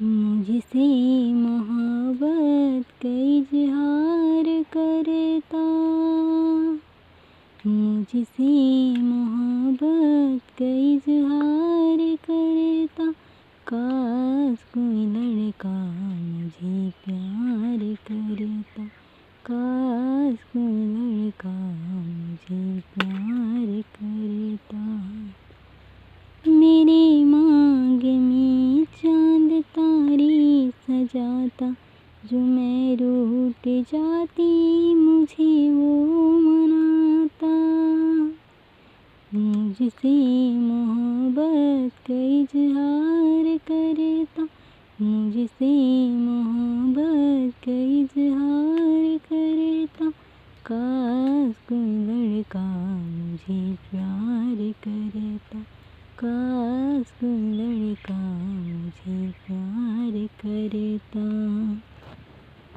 मुझसे मोहब्बत का इजहार करता, मुझसे मोहब्बत का इजहार करता। काश कोई लड़का मुझे प्यार करता, काश कोई लड़का मुझे प्यार करता। मेरे मांग में चांद तारे सजाता, जो मैं रूठ जाती मुझे वो मनाता। मुझसे मोहब्बत का इजहार करता, मुझसे मोहब्बत का इजहार करता। काश कोई लड़का मुझे प्यार करता, काश कोई लड़का मुझे प्यार करता।